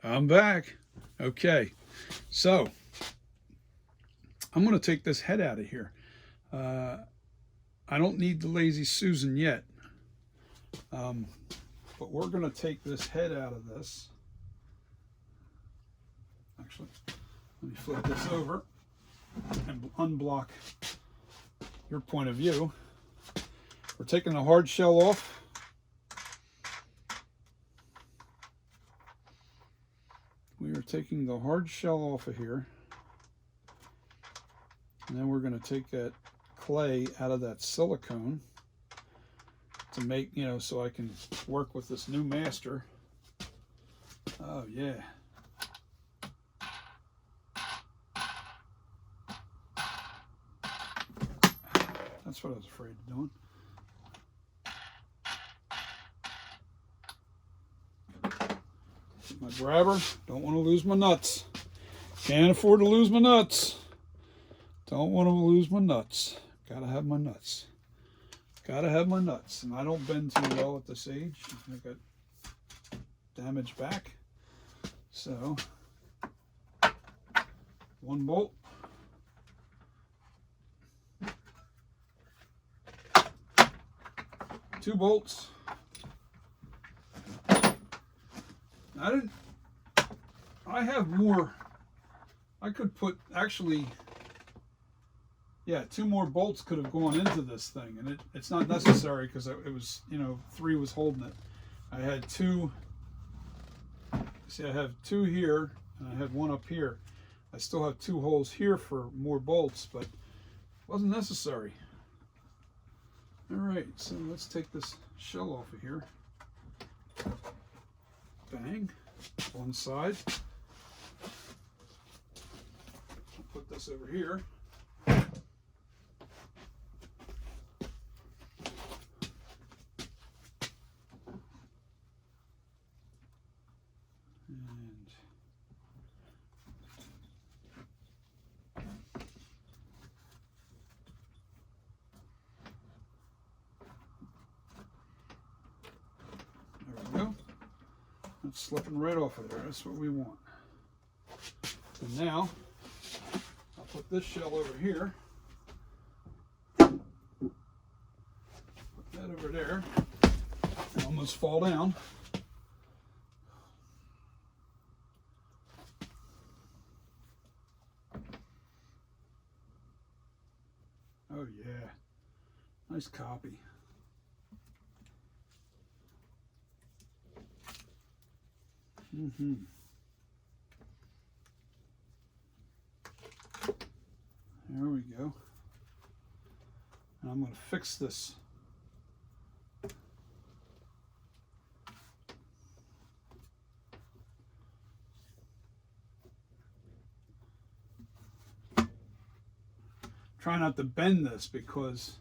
I'm back. Okay, so I'm going to take this head out of here. Uh, I don't need the Lazy Susan yet, but we're going to take this head out of this. Actually, let me flip this over and unblock your point of view. We're taking the hard shell off. We are taking the hard shell off of here. And then we're going to take that clay out of that silicone to make, so I can work with this new master. Oh, yeah. That's what I was afraid of doing. My grabber. Don't want to lose my nuts. Can't afford to lose my nuts. Don't want to lose my nuts. Gotta have my nuts. Gotta have my nuts. And I don't bend too well at this age. I got damaged back. So, one bolt. Two bolts. I have more. I could put, actually, yeah, two more bolts could have gone into this thing, and it's not necessary because it was, three was holding it. I had two, see, I have two here, and I have one up here. I still have two holes here for more bolts, but it wasn't necessary. All right, so let's take this shell off of here. Bang, one side. I'll put this over here. It's slipping right off of there. That's what we want. And now, I'll put this shell over here. Put that over there. I almost fall down. Oh yeah. Nice copy. There we go. And I'm going to fix this. Try not to bend this because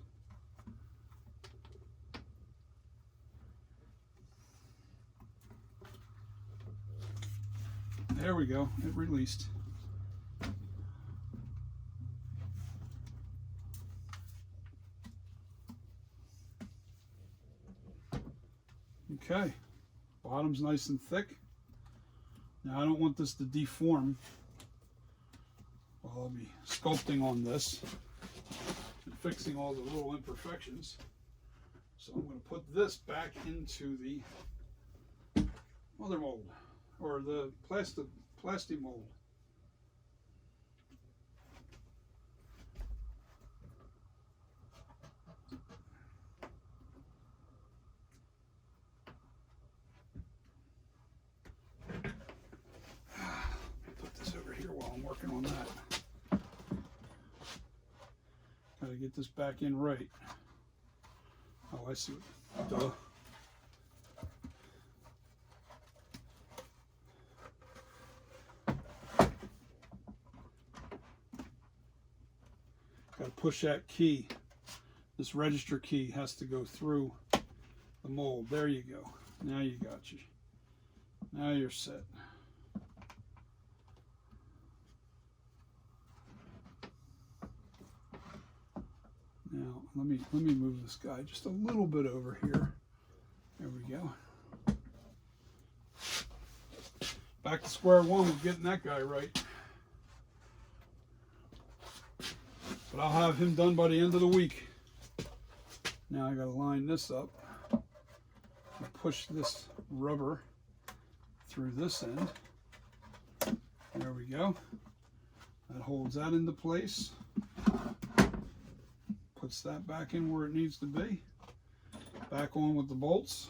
there we go, it released. Okay, bottom's nice and thick. Now I don't want this to deform while I'll be sculpting on this and fixing all the little imperfections. So I'm going to put this back into the mother mold, or the plastic mold. Put this over here while I'm working on that. Gotta get this back in right. Oh, I see. Duh. Gotta push that key. This register key has to go through the mold. There you go. Now you got you. Now you're set. Now let me move this guy just a little bit over here. There we go. back to square one with getting that guy right. But I'll have him done by the end of the week. Now I gotta line this up and push this rubber through this end. There we go. That holds that into place. Puts that back in where it needs to be. Back on with the bolts.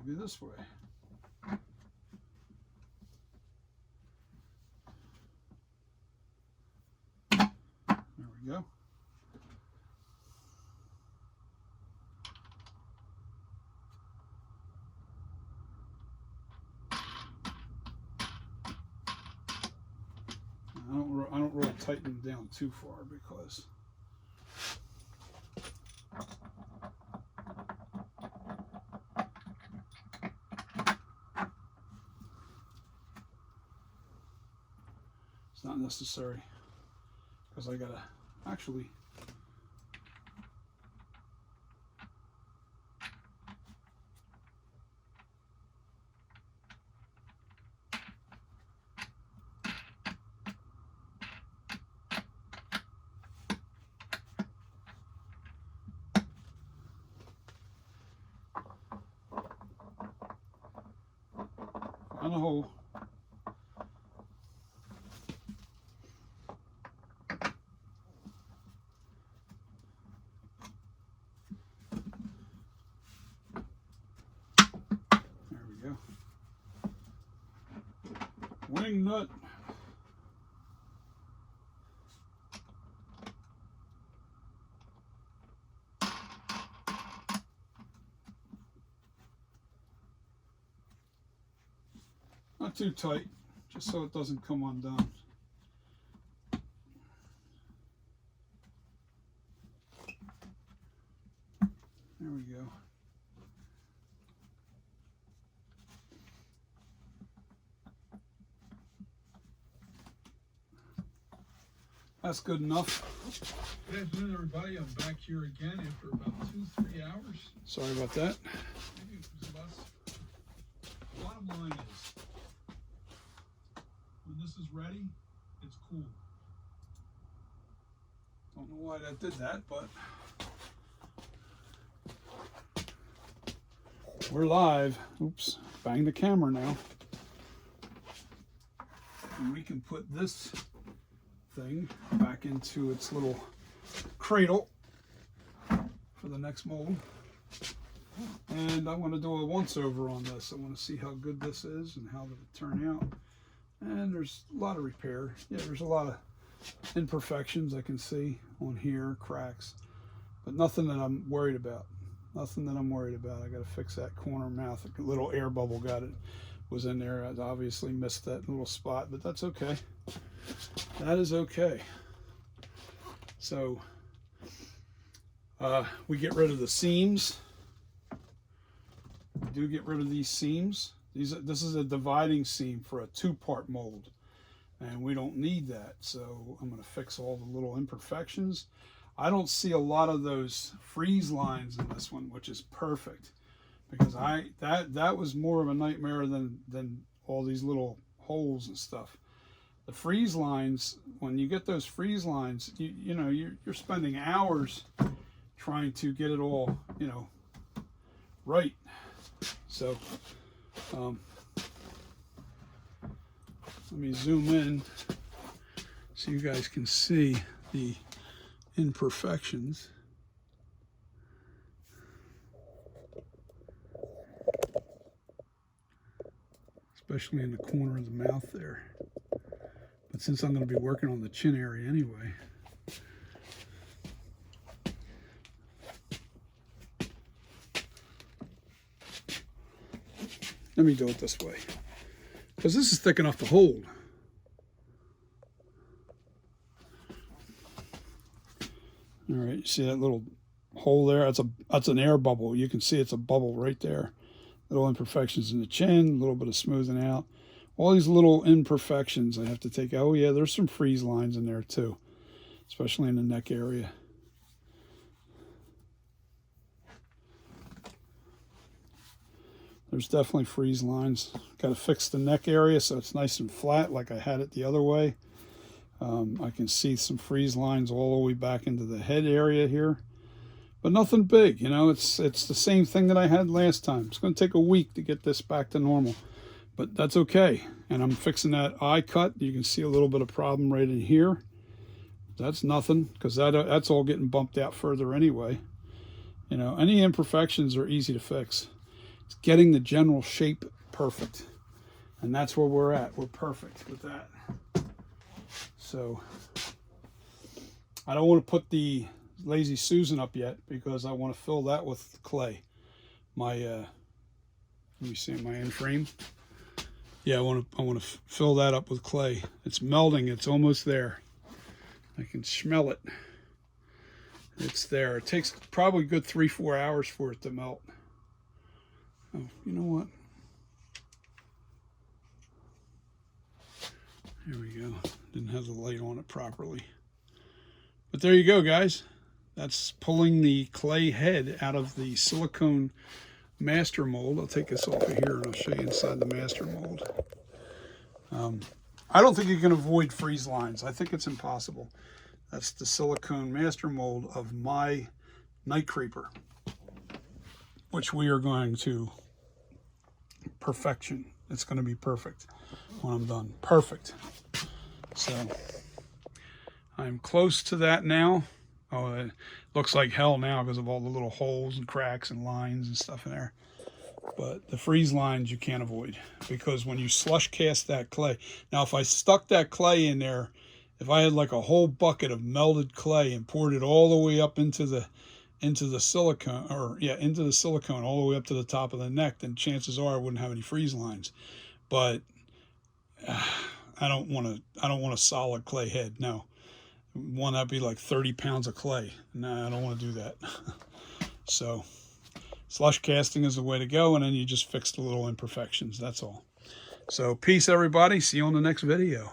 Maybe this way. There we go. I don't really tighten them down too far because it's not necessary, because I gotta actually find a hole. There we go. Wing nut. Not too tight, just so it doesn't come undone. There we go. That's good enough. Good afternoon, everybody. I'm back here again after about 2-3 hours. Sorry about that. Maybe it was less. The bottom line is, when this is ready, it's cool. Don't know why that did that, but we're live. Oops, bang the camera now. And we can put this thing back into its little cradle for the next mold. And I want to do a once over on this. I want to see how good this is and how it'll turn out. And there's a lot of repair. Yeah, there's a lot of imperfections I can see on here, cracks, but nothing that I'm worried about. Nothing that I'm worried about. I got to fix that corner mouth. A little air bubble was in there. I obviously missed that little spot, but that's okay. That is okay. So we get rid of the seams. We do get rid of these seams. This is a dividing seam for a 2-part mold, and we don't need that. So I'm going to fix all the little imperfections. I don't see a lot of those freeze lines in this one, which is perfect, because that was more of a nightmare than all these little holes and stuff. The freeze lines, when you get those freeze lines, you know you're spending hours trying to get it all, you know, right. So let me zoom in so you guys can see the imperfections. Especially in the corner of the mouth there. But since I'm going to be working on the chin area anyway, let me do it this way, because this is thick enough to hold. All right, you see that little hole there? That's an air bubble. You can see it's a bubble right there. Little imperfections in the chin, a little bit of smoothing out. All these little imperfections I have to take out. Oh yeah, there's some freeze lines in there too. especially in the neck area. There's definitely freeze lines. Got to fix the neck area so it's nice and flat like I had it the other way. I can see some freeze lines all the way back into the head area here. But nothing big, you know, it's the same thing that I had last time. It's going to take a week to get this back to normal. But that's okay. And I'm fixing that eye cut. You can see a little bit of problem right in here. That's nothing, because that's all getting bumped out further anyway. You know, any imperfections are easy to fix. It's getting the general shape perfect. And that's where we're at. We're perfect with that. So I don't want to put the Lazy Susan up yet because I want to fill that with clay. My let me see my end frame. Yeah, I want to fill that up with clay. It's melting. It's almost there. I can smell it. It's there. It takes probably a good 3-4 hours for it to melt. Oh, you know what? There we go. Didn't have the light on it properly. But there you go, guys. That's pulling the clay head out of the silicone master mold. I'll take this off of here and I'll show you inside the master mold. I don't think you can avoid freeze lines. I think it's impossible. That's the silicone master mold of my NightCreeper, which we are going to perfection. It's going to be perfect when I'm done. Perfect. So I'm close to that now. Oh, it looks like hell now because of all the little holes and cracks and lines and stuff in there. But the freeze lines you can't avoid, because when you slush cast that clay. Now, if I stuck that clay in there, if I had like a whole bucket of melted clay and poured it all the way up into the silicone, into the silicone all the way up to the top of the neck, then chances are I wouldn't have any freeze lines. But I don't want a solid clay head. No. One that'd be like 30 pounds of clay. No, I don't want to do that. So slush casting is the way to go, and then you just fix the little imperfections. That's all. So peace, everybody. See you on the next video.